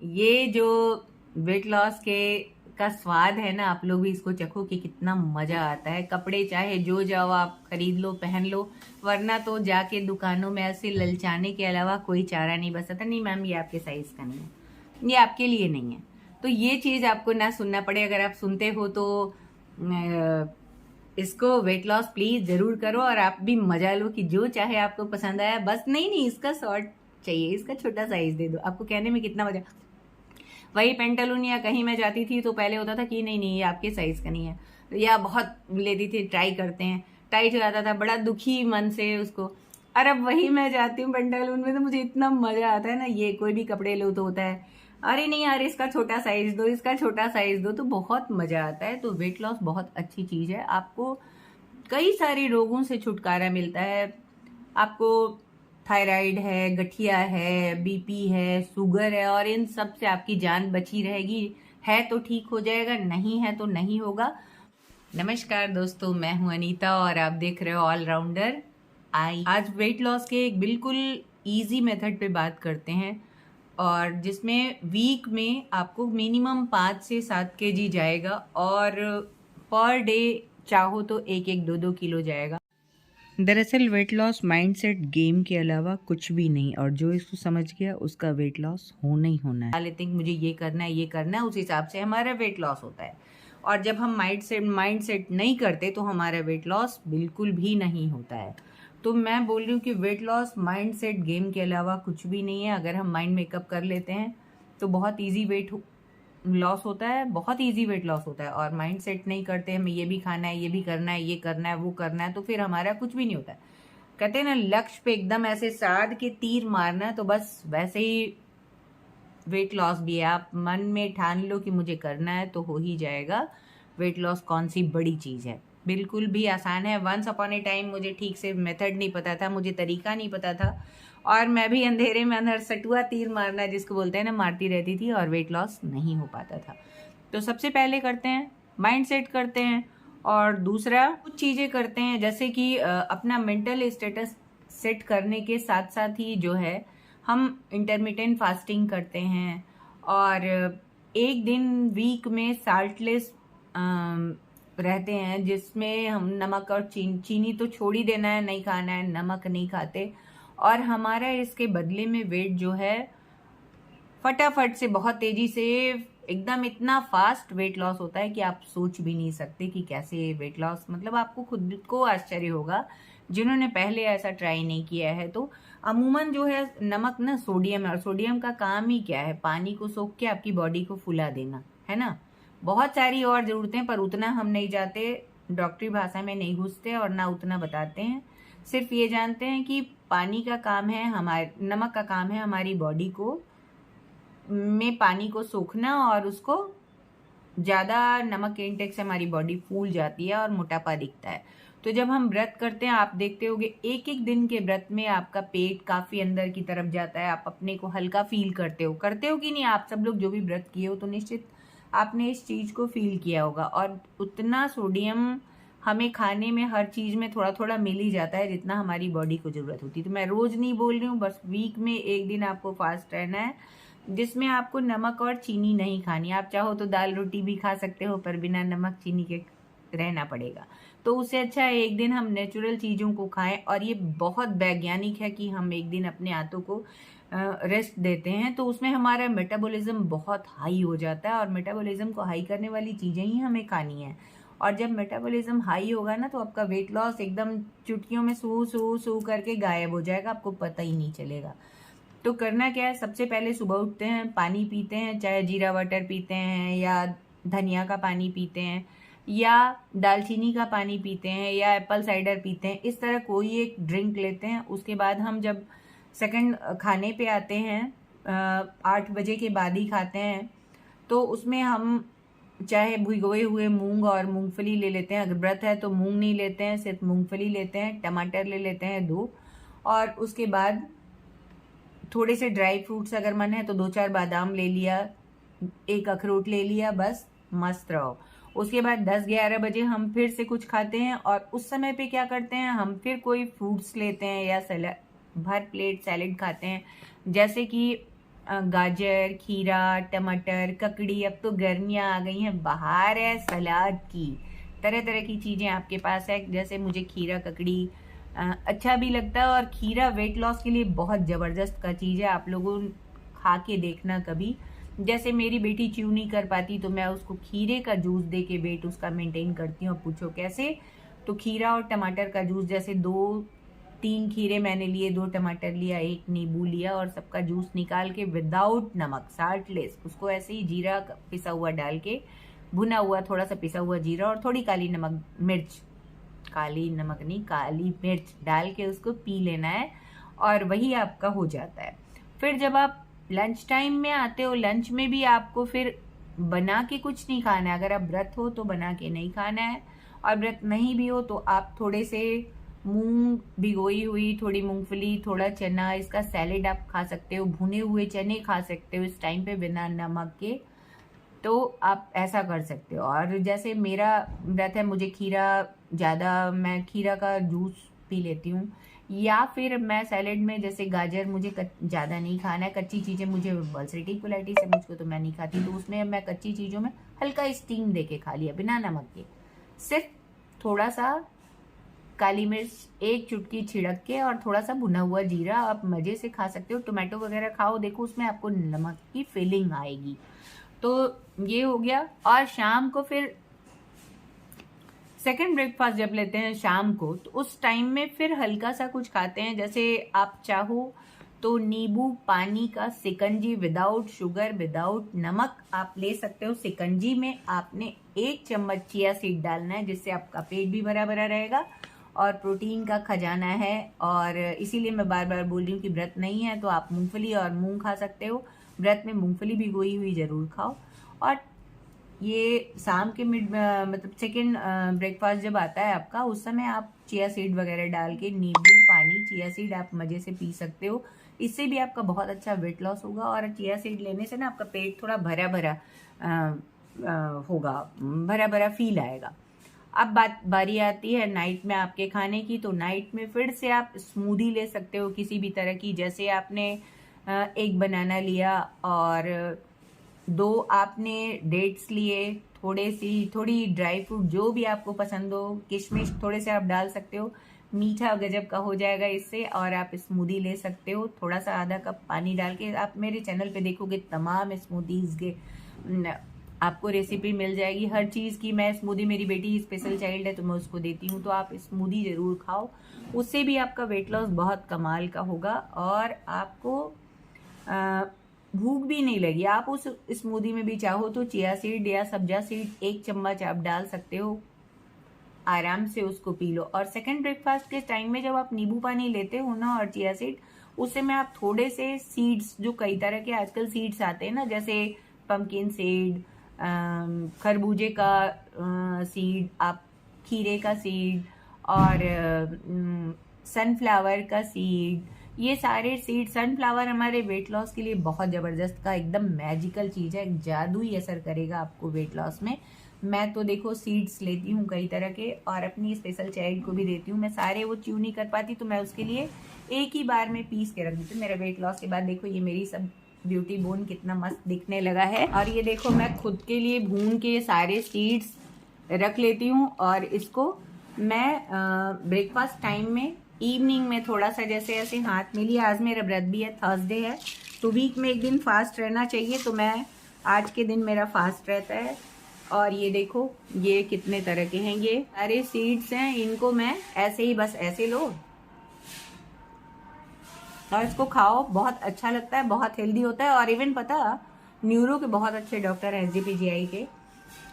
ये जो weight loss के का स्वाद है ना, आप लोग भी इसको चखो कि कितना मजा आता है। कपड़े चाहे जो जाओ आप खरीद लो, पहन लो, वरना तो जाके दुकानों में ऐसे ललचाने के अलावा कोई चारा नहीं बचता। नहीं मैम, ये आपके साइज का नहीं है, ये आपके लिए नहीं है। तो ये चीज आपको ना सुनना पड़े। अगर आप सुनते हो तो इसको वेट लॉस प्लीज जरूर करो और आप भी मजा लो कि जो चाहे आपको पसंद आया। बस नहीं नहीं, इसका शॉर्ट चाहिए, इसका छोटा साइज दे दो, आपको कहने में कितना मजा। वही पेंटालून या कहीं मैं जाती थी तो पहले होता था कि नहीं नहीं, ये आपके साइज का नहीं है, या बहुत लेती थी ट्राई करते हैं, टाइट हो जाता था, बड़ा दुखी मन से उसको। और अब वही मैं जाती हूँ पेंटालून में तो मुझे इतना मजा आता है ना। ये कोई भी कपड़े लो तो होता है अरे नहीं यार, इसका छोटा साइज दो, इसका छोटा साइज दो, तो बहुत मजा आता है। तो वेट लॉस बहुत अच्छी चीज है, आपको कई सारे रोगों से छुटकारा मिलता है। आपको थायराइड है, गठिया है, बीपी है, शुगर है, और इन सब से आपकी जान बची रहेगी। है तो ठीक हो जाएगा, नहीं है तो नहीं होगा। नमस्कार दोस्तों, मैं हूं अनीता और आप देख रहे हो ऑलराउंडर आई। आज वेट लॉस के एक बिल्कुल इजी मेथड पे बात करते हैं, और जिसमें वीक में आपको मिनिमम 5 से 7 kg जाएगा, और पर डे चाहो तो 1-1, 2-2 किलो जाएगा। दरअसल वेट लॉस माइंडसेट गेम के अलावा कुछ भी नहीं, और जो इसको समझ गया उसका वेट लॉस होना ही होना है। लेते हैं मुझे ये करना है, ये करना है, उस हिसाब से हमारा वेट लॉस होता है। और जब हम माइंडसेट नहीं करते तो हमारा वेट लॉस बिल्कुल भी नहीं होता है। तो मैं बोल रही हूँ कि वेट लॉस माइंडसेट गेम के अलावा कुछ भी नहीं है। अगर हम माइंड मेकअप कर लेते हैं तो बहुत ईजी वेट लॉस होता है, बहुत इजी वेट लॉस होता है। और माइंड सेट नहीं करते, हमें ये भी खाना है, ये भी करना है, ये करना है, वो करना है, तो फिर हमारा कुछ भी नहीं होता है। कहते हैं ना, लक्ष्य पे एकदम ऐसे साध के तीर मारना, तो बस वैसे ही वेट लॉस भी है। आप मन में ठान लो कि मुझे करना है तो हो ही जाएगा। वेट लॉस कौन सी बड़ी चीज है, बिल्कुल भी आसान है। वंस अपॉन ए टाइम मुझे ठीक से मेथड नहीं पता था, मुझे तरीका नहीं पता था, और मैं भी अंधेरे में अंदर सटुआ तीर मारना जिसको बोलते हैं ना, मारती रहती थी, और वेट लॉस नहीं हो पाता था। तो सबसे पहले करते हैं माइंड सेट करते हैं, और दूसरा कुछ चीजें करते हैं, जैसे कि अपना मेंटल स्टेटस सेट करने के साथ साथ ही जो है हम इंटरमिटेंट फास्टिंग करते हैं। और एक दिन वीक में साल्टलेस रहते हैं, जिसमें हम नमक और चीनी तो छोड़ ही देना है, नहीं खाना है, नमक नहीं खाते। और हमारा इसके बदले में वेट जो है फटाफट से, बहुत तेजी से, एकदम इतना फास्ट वेट लॉस होता है कि आप सोच भी नहीं सकते कि कैसे वेट लॉस, मतलब आपको खुद को आश्चर्य होगा जिन्होंने पहले ऐसा ट्राई नहीं किया है। तो अमूमन जो है नमक ना सोडियम है, और सोडियम का काम ही क्या है, पानी को सोख के आपकी बॉडी को फुला देना है ना। बहुत सारी और जरूरतें, पर उतना हम नहीं जाते, डॉक्टरी भाषा में नहीं घुसते और ना उतना बताते हैं। सिर्फ ये जानते हैं कि पानी का काम है, हमारे नमक का काम है हमारी बॉडी को में पानी को सोखना, और उसको ज्यादा नमक के इंटेक से हमारी बॉडी फूल जाती है और मोटापा दिखता है। तो जब हम व्रत करते हैं, आप देखते होंगे एक एक दिन के व्रत में आपका पेट काफी अंदर की तरफ जाता है, आप अपने को हल्का फील करते हो कि नहीं। आप सब लोग जो भी व्रत किए हो तो निश्चित आपने इस चीज को फील किया होगा। और उतना सोडियम हमें खाने में हर चीज में थोड़ा थोड़ा मिल ही जाता है जितना हमारी बॉडी को जरूरत होती है। तो मैं रोज नहीं बोल रही हूँ, बस वीक में एक दिन आपको फास्ट रहना है, जिसमें आपको नमक और चीनी नहीं खानी। आप चाहो तो दाल रोटी भी खा सकते हो, पर बिना नमक चीनी के रहना पड़ेगा। तो उससे अच्छा है एक दिन हम नेचुरल चीजों को खाएं। और ये बहुत वैज्ञानिक है कि हम एक दिन अपने हाथों को रेस्ट देते हैं, तो उसमें हमारा मेटाबॉलिज्म बहुत हाई हो जाता है, और मेटाबॉलिज्म को हाई करने वाली चीजें ही हमें खानी है। और जब मेटाबॉलिज्म हाई होगा ना, तो आपका वेट लॉस एकदम चुटकियों में सू सू सू करके गायब हो जाएगा, आपको पता ही नहीं चलेगा। तो करना क्या है, सबसे पहले सुबह उठते हैं, पानी पीते हैं, चाहे जीरा वाटर पीते हैं, या धनिया का पानी पीते हैं, या दालचीनी का पानी पीते हैं, या एप्पल साइडर पीते हैं। इस तरह कोई एक ड्रिंक लेते हैं। उसके बाद हम जब सेकंड खाने पे आते हैं, 8 बजे के बाद ही खाते हैं, तो उसमें हम चाहे भिगोए हुए मूंग और मूंगफली ले लेते हैं। अगर व्रत है तो मूंग नहीं लेते हैं, सिर्फ मूंगफली लेते हैं, टमाटर ले लेते हैं 2, और उसके बाद थोड़े से ड्राई फ्रूट्स, अगर मन है तो 2-4 बादाम ले लिया, 1 अखरोट ले लिया, बस मस्त रहो। उसके बाद 10-11 बजे हम फिर से कुछ खाते हैं, और उस समय पे क्या करते हैं, हम फिर कोई फ्रूट्स लेते हैं, या सैलड, भर प्लेट सैलेड खाते हैं। जैसे कि गाजर, खीरा, टमाटर, ककड़ी। अब तो गर्मियाँ आ गई हैं, बाहर है सलाद की, तरह तरह की चीज़ें आपके पास है। जैसे मुझे खीरा, ककड़ी अच्छा भी लगता है, और खीरा वेट लॉस के लिए बहुत ज़बरदस्त का चीज़ है। आप लोगों खा के देखना कभी। जैसे मेरी बेटी च्यू नहीं कर पाती तो मैं उसको खीरे का जूस दे के वेट उसका मेंटेन करती हूँ। पूछो कैसे? तो खीरा और टमाटर का जूस, जैसे 2-3 खीरे मैंने लिए, 2 टमाटर लिया, 1 नींबू लिया, और सबका जूस निकाल के विदाउट नमक, साल्टलेस, उसको ऐसे ही जीरा पिसा हुआ डाल के, भुना हुआ थोड़ा सा पिसा हुआ जीरा और थोड़ी काली नमक मिर्च, काली नमक नहीं काली मिर्च डाल के उसको पी लेना है, और वही आपका हो जाता है। फिर जब आप लंच टाइम में आते हो, लंच में भी आपको फिर बना के कुछ नहीं खाना है। अगर आप व्रत हो तो बना के नहीं खाना है, और व्रत नहीं भी हो तो आप थोड़े से मूंग भिगोई हुई, थोड़ी मूंगफली, थोड़ा चना, इसका सैलेड आप खा सकते हो। भुने हुए चने खा सकते हो इस टाइम पे बिना नमक के, तो आप ऐसा कर सकते हो। और जैसे मेरा व्रत है, मुझे खीरा ज़्यादा, मैं खीरा का जूस पी लेती हूँ, या फिर मैं सैलेड में जैसे गाजर मुझे ज़्यादा नहीं खाना है, कच्ची चीज़ें मुझे अल्सरेटिव कोलाइटिस है मुझको, तो मैं नहीं खाती, तो उसमें मैं कच्ची चीज़ों में हल्का स्टीम दे के खा लिया बिना नमक के, सिर्फ थोड़ा सा काली मिर्च 1 चुटकी छिड़क के और थोड़ा सा भुना हुआ जीरा, आप मज़े से खा सकते हो। टोमेटो वगैरह खाओ, देखो उसमें आपको नमक की फीलिंग आएगी। तो ये हो गया। और शाम को फिर सेकंड ब्रेकफास्ट जब लेते हैं शाम को, तो उस टाइम में फिर हल्का सा कुछ खाते हैं। जैसे आप चाहो तो नींबू पानी का सिकंजी विदाउट शुगर, विदाउट नमक आप ले सकते हो। सिकंजी में आपने 1 चम्मच चिया सीड डालना है, जिससे आपका पेट भी भरा भरा रहेगा और प्रोटीन का खजाना है। और इसीलिए मैं बार बार बोल रही हूँ कि व्रत नहीं है तो आप मूंगफली और मूंग खा सकते हो। व्रत में मूंगफली भिगोई हुई जरूर खाओ। और ये शाम के मतलब सेकेंड ब्रेकफास्ट जब आता है आपका, उस समय आप चिया सीड वगैरह डाल के नींबू पानी, चिया सीड आप मजे से पी सकते हो। इससे भी आपका बहुत अच्छा वेट लॉस होगा, और चिया सीड लेने से ना आपका पेट थोड़ा भरा भरा होगा, भरा भरा फील आएगा। अब बारी आती है नाइट में आपके खाने की। तो नाइट में फिर से आप स्मूदी ले सकते हो किसी भी तरह की। जैसे आपने 1 बनाना लिया, और 2 आपने डेट्स लिए, थोड़ी ड्राई फ्रूट जो भी आपको पसंद हो, किशमिश थोड़े से आप डाल सकते हो, मीठा गजब का हो जाएगा इससे। और आप स्मूदी ले सकते हो थोड़ा सा, आधा कप पानी डाल के। आप मेरे चैनल पे देखोगे तमाम स्मूदीज के आपको रेसिपी मिल जाएगी हर चीज़ की। मैं स्मूदी, मेरी बेटी स्पेशल चाइल्ड है तो मैं उसको देती हूँ, तो आप स्मूदी ज़रूर खाओ, उससे भी आपका वेट लॉस बहुत कमाल का होगा, और आपको भूख भी नहीं लगी। आप उस स्मूदी में भी चाहो तो चिया सीड या सब्जा सीड 1 चम्मच आप डाल सकते हो, आराम से उसको पी लो। और सेकंड ब्रेकफास्ट के टाइम में जब आप नींबू पानी लेते हो ना और चिया सीड, उससे में आप थोड़े से सीड्स, जो कई तरह के आजकल सीड्स आते हैं ना, जैसे पम्पकिन सीड, खरबूजे का सीड, आप खीरे का सीड, और सनफ्लावर का सीड, ये सारे सीड। सनफ्लावर हमारे वेट लॉस के लिए बहुत ज़बरदस्त का एकदम मैजिकल चीज़ है, जादुई असर करेगा आपको वेट लॉस में। मैं तो देखो सीड्स लेती हूँ कई तरह के, और अपनी स्पेशल चाइल्ड को भी देती हूँ। मैं सारे वो च्यू नहीं कर पाती, तो मैं उसके लिए एक ही बार में पीस के रख देती हूँ। मेरा वेट लॉस के बाद देखो ये मेरी सब ब्यूटी बोन कितना मस्त दिखने लगा है। और ये देखो मैं खुद के लिए भून के सारे सीड्स रख लेती हूँ, और इसको मैं ब्रेकफास्ट टाइम में, इवनिंग में थोड़ा सा जैसे ऐसे हाथ में लिया। आज मेरा व्रत भी है, थर्सडे है, तो वीक में 1 दिन फास्ट रहना चाहिए, तो मैं आज के दिन मेरा फास्ट रहता है। और ये देखो ये कितने तरह के हैं, ये सारे सीड्स हैं, इनको मैं ऐसे ही बस ऐसे लो और इसको खाओ, बहुत अच्छा लगता है, बहुत हेल्दी होता है। और इवन पता, न्यूरो के बहुत अच्छे डॉक्टर हैं, SGPGI के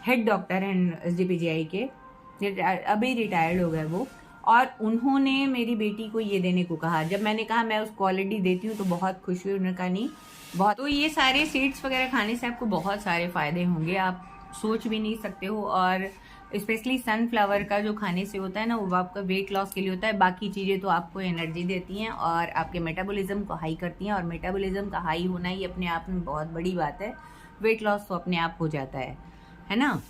हेड डॉक्टर हैं, SGPGI के, अभी रिटायर्ड हो गए वो, और उन्होंने मेरी बेटी को ये देने को कहा। जब मैंने कहा मैं उसको ऑलरेडी देती हूँ तो बहुत खुश हुई, उन्होंने कहा नहीं बहुत। तो ये सारे सीड्स वगैरह खाने से आपको बहुत सारे फायदे होंगे, आप सोच भी नहीं सकते हो। और स्पेशली सनफ्लावर का जो खाने से होता है ना, वो आपका वेट लॉस के लिए होता है। बाकी चीज़ें तो आपको एनर्जी देती हैं और आपके मेटाबॉलिज्म को हाई करती हैं, और मेटाबॉलिज्म का हाई होना ही अपने आप में बहुत बड़ी बात है। वेट लॉस तो अपने आप हो जाता है ना।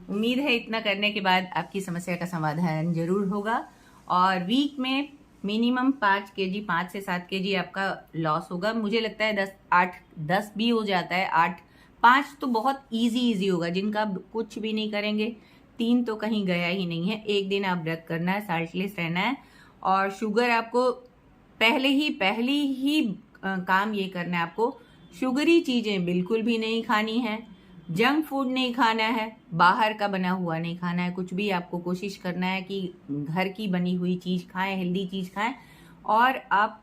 उम्मीद है इतना करने के बाद आपकी समस्या का समाधान जरूर होगा। और वीक में मिनिमम 5 kg, 5 से 7 kg आपका लॉस होगा। मुझे लगता है 10 भी हो जाता है, 5 तो बहुत इजी होगा। जिनका कुछ भी नहीं करेंगे, 3 तो कहीं गया ही नहीं है। एक दिन आप व्रत करना है, साल्टलेस रहना है, और शुगर आपको पहली ही काम ये करना है, आपको शुगरी चीजें बिल्कुल भी नहीं खानी है, जंक फूड नहीं खाना है, बाहर का बना हुआ नहीं खाना है। कुछ भी आपको कोशिश करना है कि घर की बनी हुई चीज खाएं, हेल्दी चीज खाएं, और आप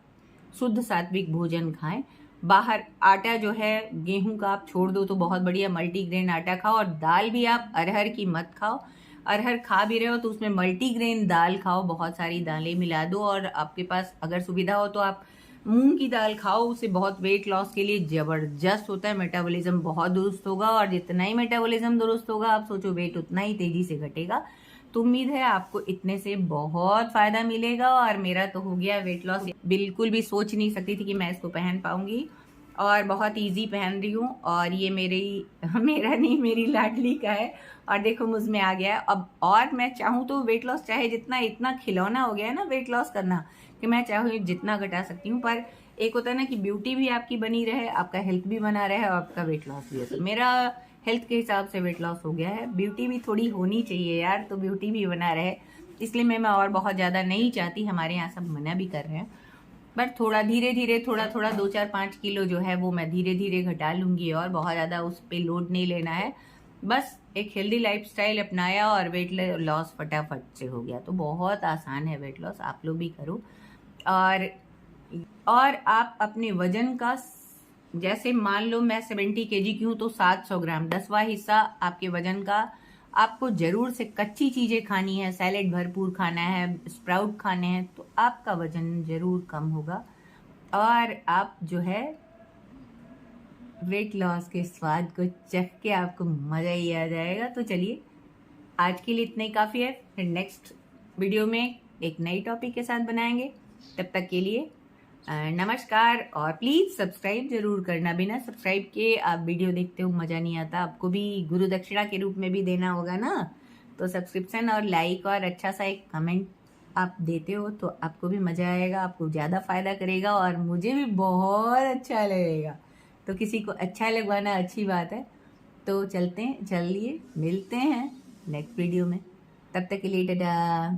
शुद्ध सात्विक भोजन खाएं। बाहर आटा जो है गेहूं का आप छोड़ दो तो बहुत बढ़िया, मल्टीग्रेन आटा खाओ। और दाल भी आप अरहर की मत खाओ। अरहर खा भी रहे हो तो उसमें मल्टीग्रेन दाल खाओ, बहुत सारी दालें मिला दो। और आपके पास अगर सुविधा हो तो आप मूंग की दाल खाओ, उससे बहुत वेट लॉस के लिए जबरदस्त होता है। मेटाबॉलिज्म बहुत दुरुस्त होगा, और जितना ही मेटाबॉलिज्म दुरुस्त होगा आप सोचो वेट उतना ही तेजी से घटेगा। तो उम्मीद है आपको इतने से बहुत फायदा मिलेगा। और मेरा तो हो गया वेट लॉस, बिल्कुल भी सोच नहीं सकती थी कि मैं इसको पहन पाऊंगी, और बहुत इजी पहन रही हूँ। और ये मेरा नहीं, मेरी लाडली का है, और देखो मुझ में आ गया है अब। और मैं चाहूँ तो वेट लॉस, चाहे जितना इतना खिलौना हो गया है ना वेट लॉस करना, कि मैं चाहूँ जितना घटा सकती हूँ। पर एक होता है ना कि ब्यूटी भी आपकी बनी रहे, आपका हेल्थ भी बना रहे, और आपका वेट लॉस भी है। तो मेरा हेल्थ के हिसाब से वेट लॉस हो गया है, ब्यूटी भी थोड़ी होनी चाहिए यार, तो ब्यूटी भी बना रहे, इसलिए मैं और बहुत ज्यादा नहीं चाहती। हमारे यहाँ सब मना भी कर रहे हैं, बट थोड़ा धीरे धीरे, थोड़ा 2-4-5 किलो जो है वो मैं धीरे धीरे घटा लूंगी, और बहुत ज्यादा उस पर लोड नहीं लेना है। बस एक हेल्दी लाइफस्टाइल अपनाया और वेट लॉस फटाफट से हो गया। तो बहुत आसान है वेट लॉस, आप लोग भी करो। और आप अपने वजन का, जैसे मान लो मैं 70 kg की हूँ तो 700 ग्राम, 10वां हिस्सा आपके वजन का आपको जरूर से कच्ची चीजें खानी है, सैलेड भरपूर खाना है, स्प्राउट खाने हैं, तो आपका वजन जरूर कम होगा, और आप जो है वेट लॉस के स्वाद को चख के आपको मजा ही आ जाएगा। तो चलिए आज के लिए इतना ही काफी है, फिर नेक्स्ट वीडियो में एक नई टॉपिक के साथ बनाएंगे। तब तक के लिए नमस्कार, और प्लीज सब्सक्राइब जरूर करना। बिना सब्सक्राइब के आप वीडियो देखते हो मजा नहीं आता, आपको भी गुरु दक्षिणा के रूप में भी देना होगा ना। तो सब्सक्रिप्शन और लाइक और अच्छा सा एक कमेंट आप देते हो तो आपको भी मजा आएगा, आपको ज्यादा फायदा करेगा, और मुझे भी बहुत अच्छा लगेगा। तो किसी को अच्छा लगवाना अच्छी बात है। तो चलिए मिलते हैं नेक्स्ट वीडियो में, तब तक के लिए टाटा।